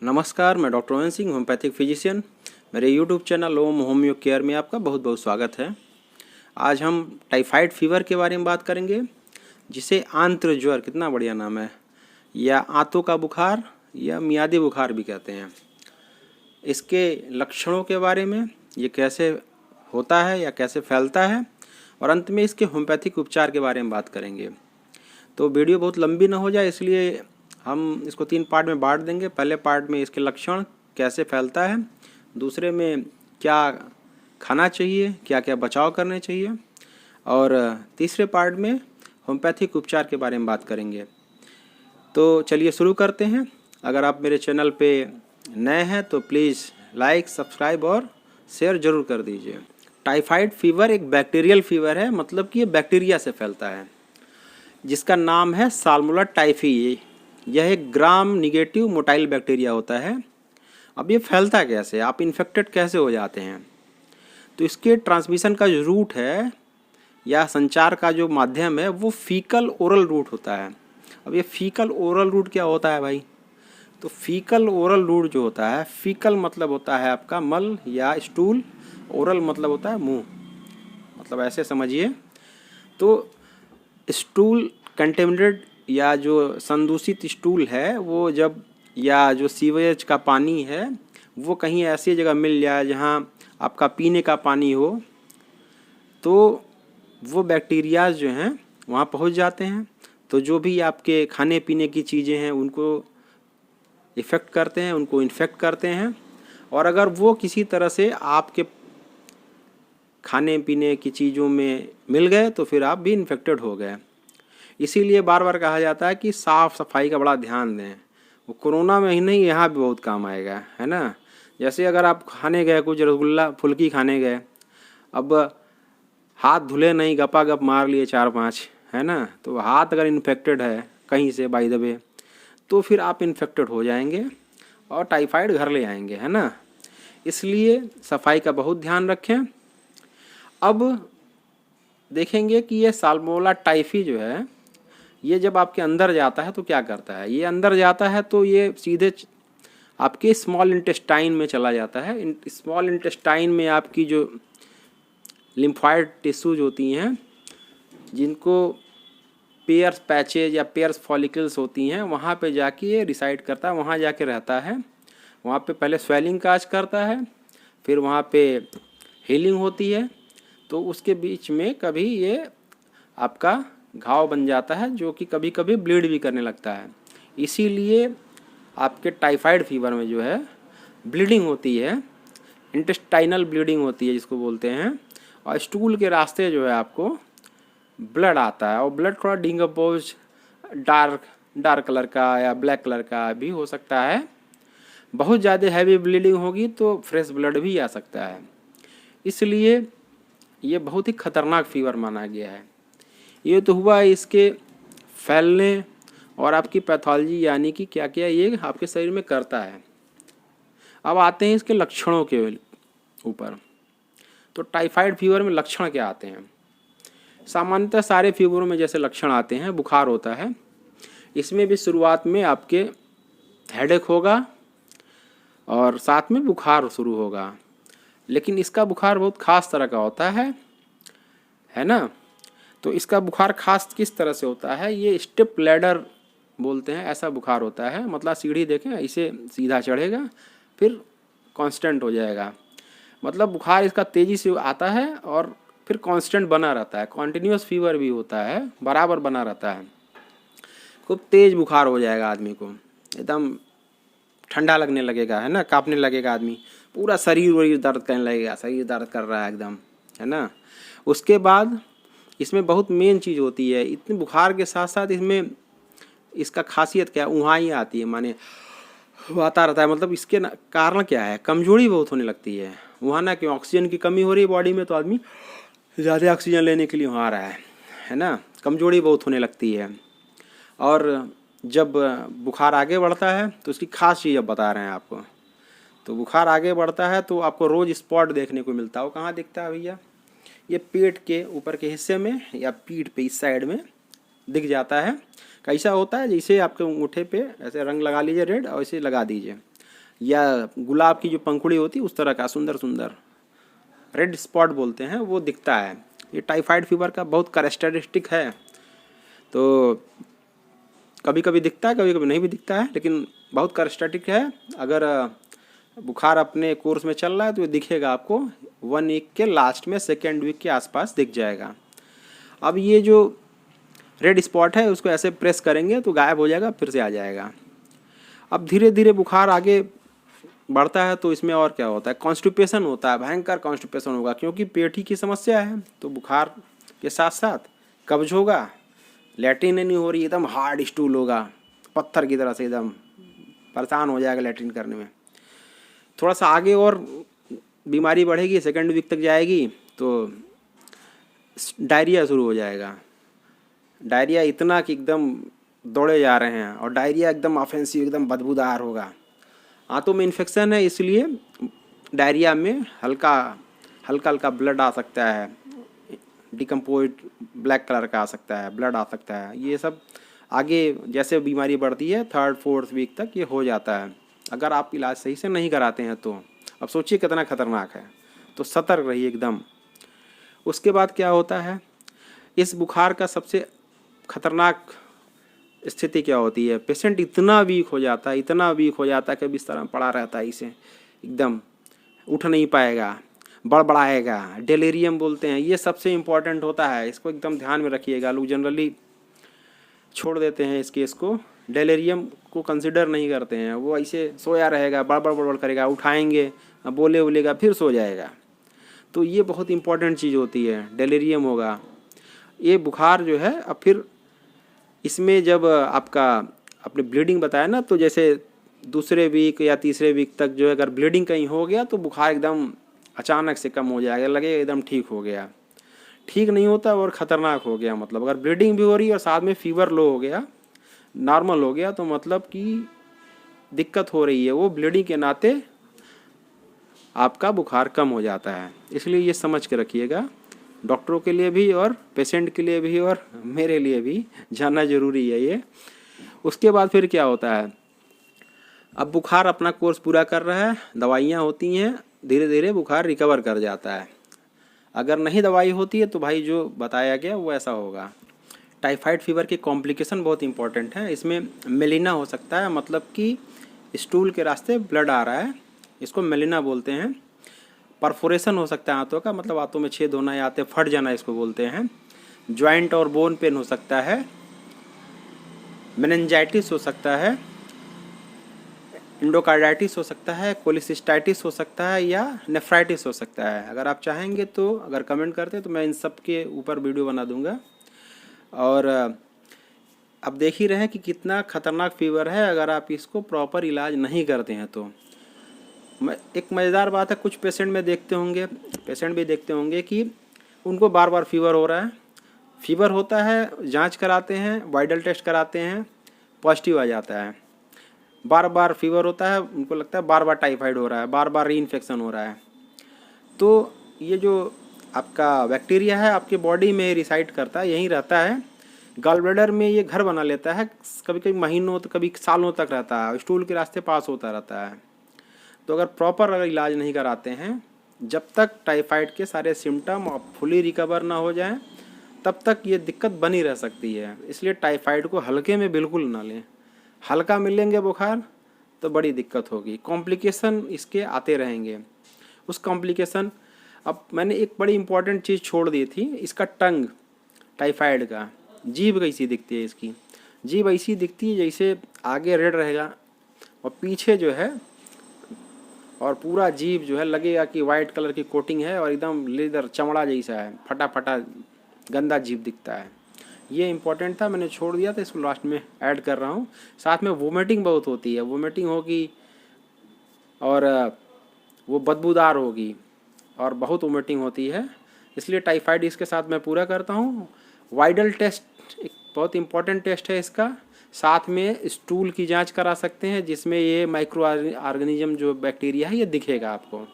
नमस्कार, मैं doctor oven Singh, homeopathic physician. मेरे यूट्यूब चैनल ओम होम्यो केयर में आपका बहुत बहुत स्वागत है। आज हम टाइफाइड फीवर के बारे में बात करेंगे, जिसे आंत्र ज्वर, कितना बढ़िया नाम है, या आंतों का बुखार या मियादी बुखार भी कहते हैं। इसके लक्षणों के बारे में, ये कैसे होता है या कैसे फैलता है, और अंत में इसके होम्योपैथिक उपचार के बारे में बात करेंगे। तो वीडियो बहुत लंबी ना हो जाए, इसलिए हम इसको 3 पार्ट में बांट देंगे। पहले पार्ट में इसके लक्षण, कैसे फैलता है, दूसरे में क्या खाना चाहिए, क्या क्या बचाव करने चाहिए, और तीसरे पार्ट में होम्योपैथिक उपचार के बारे में बात करेंगे। तो चलिए शुरू करते हैं। अगर आप मेरे चैनल पे नए हैं तो प्लीज़ लाइक, सब्सक्राइब और शेयर ज़रूर कर दीजिए। टाइफाइड फीवर एक बैक्टीरियल फीवर है, मतलब कि ये बैक्टीरिया से फैलता है, जिसका नाम है साल्मोनेला टाइफी। यह एक ग्राम निगेटिव मोटाइल बैक्टीरिया होता है। अब ये फैलता कैसे, आप इन्फेक्टेड कैसे हो जाते हैं? तो इसके ट्रांसमिशन का जो रूट है या संचार का जो माध्यम है वो फीकल ओरल रूट होता है। अब ये फीकल ओरल रूट क्या होता है भाई? तो फीकल ओरल रूट जो होता है, फीकल मतलब होता है आपका मल या स्टूल, ओरल मतलब होता है मुंह, मतलब ऐसे समझिए। तो स्टूल कंटेमिनेटेड या जो संदूषित स्टूल है वो जब, या जो सीवेज का पानी है वो कहीं ऐसी जगह मिल जाए जहाँ आपका पीने का पानी हो, तो वो बैक्टीरियाज जो हैं वहाँ पहुँच जाते हैं। तो जो भी आपके खाने पीने की चीज़ें हैं उनको इफ़ेक्ट करते हैं, उनको इन्फेक्ट करते हैं। और अगर वो किसी तरह से आपके खाने पीने की चीज़ों में मिल गए तो फिर आप भी इन्फेक्टेड हो गए। इसीलिए बार बार कहा जाता है कि साफ़ सफाई का बड़ा ध्यान दें। वो कोरोना में ही नहीं, यहाँ भी बहुत काम आएगा, है ना। जैसे अगर आप खाने गए, कुछ रसगुल्ला फुल्की खाने गए, अब हाथ धुले नहीं, गपा गप मार लिए 4-5, है ना, तो हाथ अगर इन्फेक्टेड है कहीं से बाय द वे, तो फिर आप इन्फेक्टेड हो जाएंगे और टाइफाइड घर ले आएंगे, है ना। इसलिए सफाई का बहुत ध्यान रखें। अब देखेंगे कि ये साल्मोनेला टाइफी जो है, ये जब आपके अंदर जाता है तो क्या करता है। ये अंदर जाता है तो ये सीधे आपके स्मॉल इंटेस्टाइन में चला जाता है। स्मॉल इंटेस्टाइन में आपकी जो लिम्फॉइड टिश्यूज होती हैं, जिनको पेयर्स पैचेज या पेयर्स फॉलिकल्स होती हैं, वहाँ पे जाके ये रिसाइड करता है, वहाँ जाके रहता है। वहाँ पे पहले स्वेलिंग काज करता है, फिर वहाँ पे हीलिंग होती है। तो उसके बीच में कभी ये आपका घाव बन जाता है, जो कि कभी कभी ब्लीड भी करने लगता है। इसीलिए आपके टाइफाइड फीवर में जो है ब्लीडिंग होती है, इंटेस्टाइनल ब्लीडिंग होती है जिसको बोलते हैं, और स्टूल के रास्ते जो है आपको ब्लड आता है। और ब्लड थोड़ा डिकम्पोज डार्क कलर का या ब्लैक कलर का भी हो सकता है। बहुत ज़्यादा हैवी ब्लीडिंग होगी तो फ्रेश ब्लड भी आ सकता है। इसलिए ये बहुत ही खतरनाक फीवर माना गया है। ये तो हुआ इसके फैलने और आपकी पैथोलॉजी, यानी कि क्या क्या ये आपके शरीर में करता है। अब आते हैं इसके लक्षणों के ऊपर। तो टाइफाइड फीवर में लक्षण क्या आते हैं? सामान्यतः सारे फीवरों में जैसे लक्षण आते हैं, बुखार होता है। इसमें भी शुरुआत में आपके हेडेक होगा और साथ में बुखार शुरू होगा, लेकिन इसका बुखार बहुत खास तरह का होता है ना। तो इसका बुखार खास किस तरह से होता है, ये स्टेप लैडर बोलते हैं, ऐसा बुखार होता है। मतलब सीढ़ी देखें, इसे सीधा चढ़ेगा फिर कांस्टेंट हो जाएगा। मतलब बुखार इसका तेज़ी से आता है और फिर कांस्टेंट बना रहता है। कॉन्टिन्यूस फीवर भी होता है, बराबर बना रहता है। खूब तेज़ बुखार हो जाएगा आदमी को, एकदम ठंडा लगने लगेगा, है ना, कांपने लगेगा आदमी, पूरा शरीर वरीर दर्द करने लगेगा, शरीर दर्द कर रहा है एकदम, है ना। उसके बाद इसमें बहुत मेन चीज़ होती है, इतने बुखार के साथ साथ इसमें इसका खासियत क्या है, उहाई आती है, माने आता रहता है। मतलब इसके कारण क्या है, कमजोरी बहुत होने लगती है वहाँ ना, कि ऑक्सीजन की कमी हो रही है बॉडी में, तो आदमी ज़्यादा ऑक्सीजन लेने के लिए वहाँ आ रहा है ना। कमजोरी बहुत होने लगती है। और जब बुखार आगे बढ़ता है तो उसकी खास चीज़ अब बता रहे हैं आपको। तो बुखार आगे बढ़ता है तो आपको रोज़ स्पॉट देखने को मिलता है। वो कहाँ दिखता है भैया? ये पेट के ऊपर के हिस्से में या पीठ पे इस साइड में दिख जाता है। कैसा होता है, जैसे आपके अंगूठे पे ऐसे रंग लगा लीजिए रेड, और ऐसे लगा दीजिए, या गुलाब की जो पंखुड़ी होती है उस तरह का सुंदर सुंदर रेड स्पॉट बोलते हैं वो दिखता है। ये टाइफाइड फीवर का बहुत कैरेक्टरिस्टिक है। तो कभी कभी दिखता है, कभी कभी नहीं भी दिखता है, लेकिन बहुत कैरेक्टरिस्टिक है। अगर बुखार अपने कोर्स में चल रहा है तो ये दिखेगा आपको 1 वीक के लास्ट में, 2nd वीक के आसपास दिख जाएगा। अब ये जो रेड स्पॉट है उसको ऐसे प्रेस करेंगे तो गायब हो जाएगा, फिर से आ जाएगा। अब धीरे धीरे बुखार आगे बढ़ता है तो इसमें और क्या होता है, कॉन्स्टिपेशन होता है, भयंकर कॉन्स्टिपेशन होगा, क्योंकि पेट ही की समस्या है। तो बुखार के साथ साथ कब्ज होगा, लैट्रिन नहीं हो रही, एकदम हार्ड स्टूल होगा, पत्थर की तरह से एकदम परेशान हो जाएगा लैट्रिन करने में। थोड़ा सा आगे और बीमारी बढ़ेगी, 2nd वीक तक जाएगी तो डायरिया शुरू हो जाएगा। डायरिया इतना कि एकदम दौड़े जा रहे हैं, और डायरिया एकदम ऑफेंसिव, एकदम बदबूदार होगा। आंतों में इन्फेक्शन है इसलिए डायरिया में हल्का हल्का ब्लड आ सकता है, डिकम्पोज ब्लैक कलर का आ सकता है, ब्लड आ सकता है। ये सब आगे जैसे बीमारी बढ़ती है 3rd 4th वीक तक ये हो जाता है, अगर आप इलाज सही से नहीं कराते हैं तो। अब सोचिए कितना खतरनाक है, तो सतर्क रहिए एकदम। उसके बाद क्या होता है, इस बुखार का सबसे खतरनाक स्थिति क्या होती है, पेशेंट इतना वीक हो जाता है, इतना वीक हो जाता है कि बिस्तर में पड़ा रहता है, इसे एकदम उठ नहीं पाएगा, बड़बड़ाएगा, डेलेरियम बोलते हैं। ये सबसे इम्पॉर्टेंट होता है, इसको एकदम ध्यान में रखिएगा। लोग जनरली छोड़ देते हैं इस केस को, डेलेरियम को कंसिडर नहीं करते हैं। वो ऐसे सोया रहेगा, बड़बड़ बड़बड़ करेगा, उठाएंगे, बोले बोलेगा, फिर सो जाएगा। तो ये बहुत इंपॉर्टेंट चीज़ होती है, डेलेरियम होगा। ये बुखार जो है, अब फिर इसमें जब आपका आपने ब्लीडिंग बताया ना, तो जैसे 2रे वीक या 3रे वीक तक जो है अगर ब्लीडिंग कहीं हो गया तो बुखार एकदम अचानक से कम हो जाएगा, लगेगा एकदम ठीक हो गया। ठीक नहीं होता और ख़तरनाक हो गया, मतलब अगर ब्लीडिंग भी हो रही है और साथ में फीवर लो हो गया, नॉर्मल हो गया, तो मतलब कि दिक्कत हो रही है। वो ब्लीडिंग के नाते आपका बुखार कम हो जाता है। इसलिए ये समझ के रखिएगा, डॉक्टरों के लिए भी और पेशेंट के लिए भी और मेरे लिए भी जानना ज़रूरी है ये। उसके बाद फिर क्या होता है, अब बुखार अपना कोर्स पूरा कर रहा है, दवाइयाँ होती हैं, धीरे धीरे बुखार रिकवर कर जाता है। अगर नहीं दवाई होती है तो भाई जो बताया गया वो ऐसा होगा। टाइफाइड फीवर के कॉम्प्लिकेशन बहुत इंपॉर्टेंट हैं। इसमें मेलिना हो सकता है, मतलब कि स्टूल के रास्ते ब्लड आ रहा है, इसको मेलिना बोलते हैं। परफोरेशन हो सकता है आंतों का, मतलब आंतों में छेद होना या आंतें फट जाना, इसको बोलते हैं। जॉइंट और बोन पेन हो सकता है, मेनिंजाइटिस हो सकता है, एंडोकार्डाइटिस हो सकता है, कोलिसिस्टाइटिस हो सकता है, या नेफ्राइटिस हो सकता है। अगर आप चाहेंगे तो, अगर कमेंट करते हैं तो मैं इन सब के ऊपर वीडियो बना दूंगा। और अब देख ही रहे हैं कि कितना खतरनाक फीवर है अगर आप इसको प्रॉपर इलाज नहीं करते हैं तो। एक मज़ेदार बात है, कुछ पेशेंट में देखते होंगे, पेशेंट भी देखते होंगे कि उनको बार बार फीवर हो रहा है। फीवर होता है, जांच कराते हैं, वाइडल टेस्ट कराते हैं, पॉजिटिव आ जाता है। बार बार फीवर होता है, उनको लगता है बार बार टाइफाइड हो रहा है, बार बार री-इन्फेक्शन हो रहा है। तो ये जो आपका बैक्टीरिया है आपके बॉडी में रिसाइड करता है, यहीं रहता है। गॉल ब्लैडर में ये घर बना लेता है, कभी कभी महीनों तो कभी सालों तक रहता है, स्टूल के रास्ते पास होता रहता है। तो अगर प्रॉपर इलाज नहीं कराते हैं, जब तक टाइफाइड के सारे सिम्टम फुली रिकवर ना हो जाएं, तब तक ये दिक्कत बनी रह सकती है। इसलिए टाइफाइड को हल्के में बिल्कुल ना लें। हल्का मिलेंगे बुखार तो बड़ी दिक्कत होगी, कॉम्प्लिकेशन इसके आते रहेंगे। उस कॉम्प्लिकेशन, अब मैंने एक बड़ी इंपॉर्टेंट चीज़ छोड़ दी थी, इसका टंग, टाइफाइड का जीभ कैसी दिखती है। इसकी जीभ ऐसी दिखती है जैसे आगे रेड रहेगा और पीछे जो है, और पूरा जीभ जो है लगेगा कि वाइट कलर की कोटिंग है और एकदम लेदर चमड़ा जैसा है, फटा फटा गंदा जीभ दिखता है। ये इंपॉर्टेंट था, मैंने छोड़ दिया था, इसको लास्ट में ऐड कर रहा हूँ। साथ में वोमिटिंग बहुत होती है, वोमिटिंग होगी और वो बदबूदार होगी और बहुत वोमिटिंग होती है, इसलिए टाइफाइड इसके साथ मैं पूरा करता हूँ। वाइडल टेस्ट एक बहुत इंपॉर्टेंट टेस्ट है इसका। साथ में स्टूल की जांच करा सकते हैं, जिसमें ये माइक्रो ऑर्गेनिज्म जो बैक्टीरिया है ये दिखेगा आपको।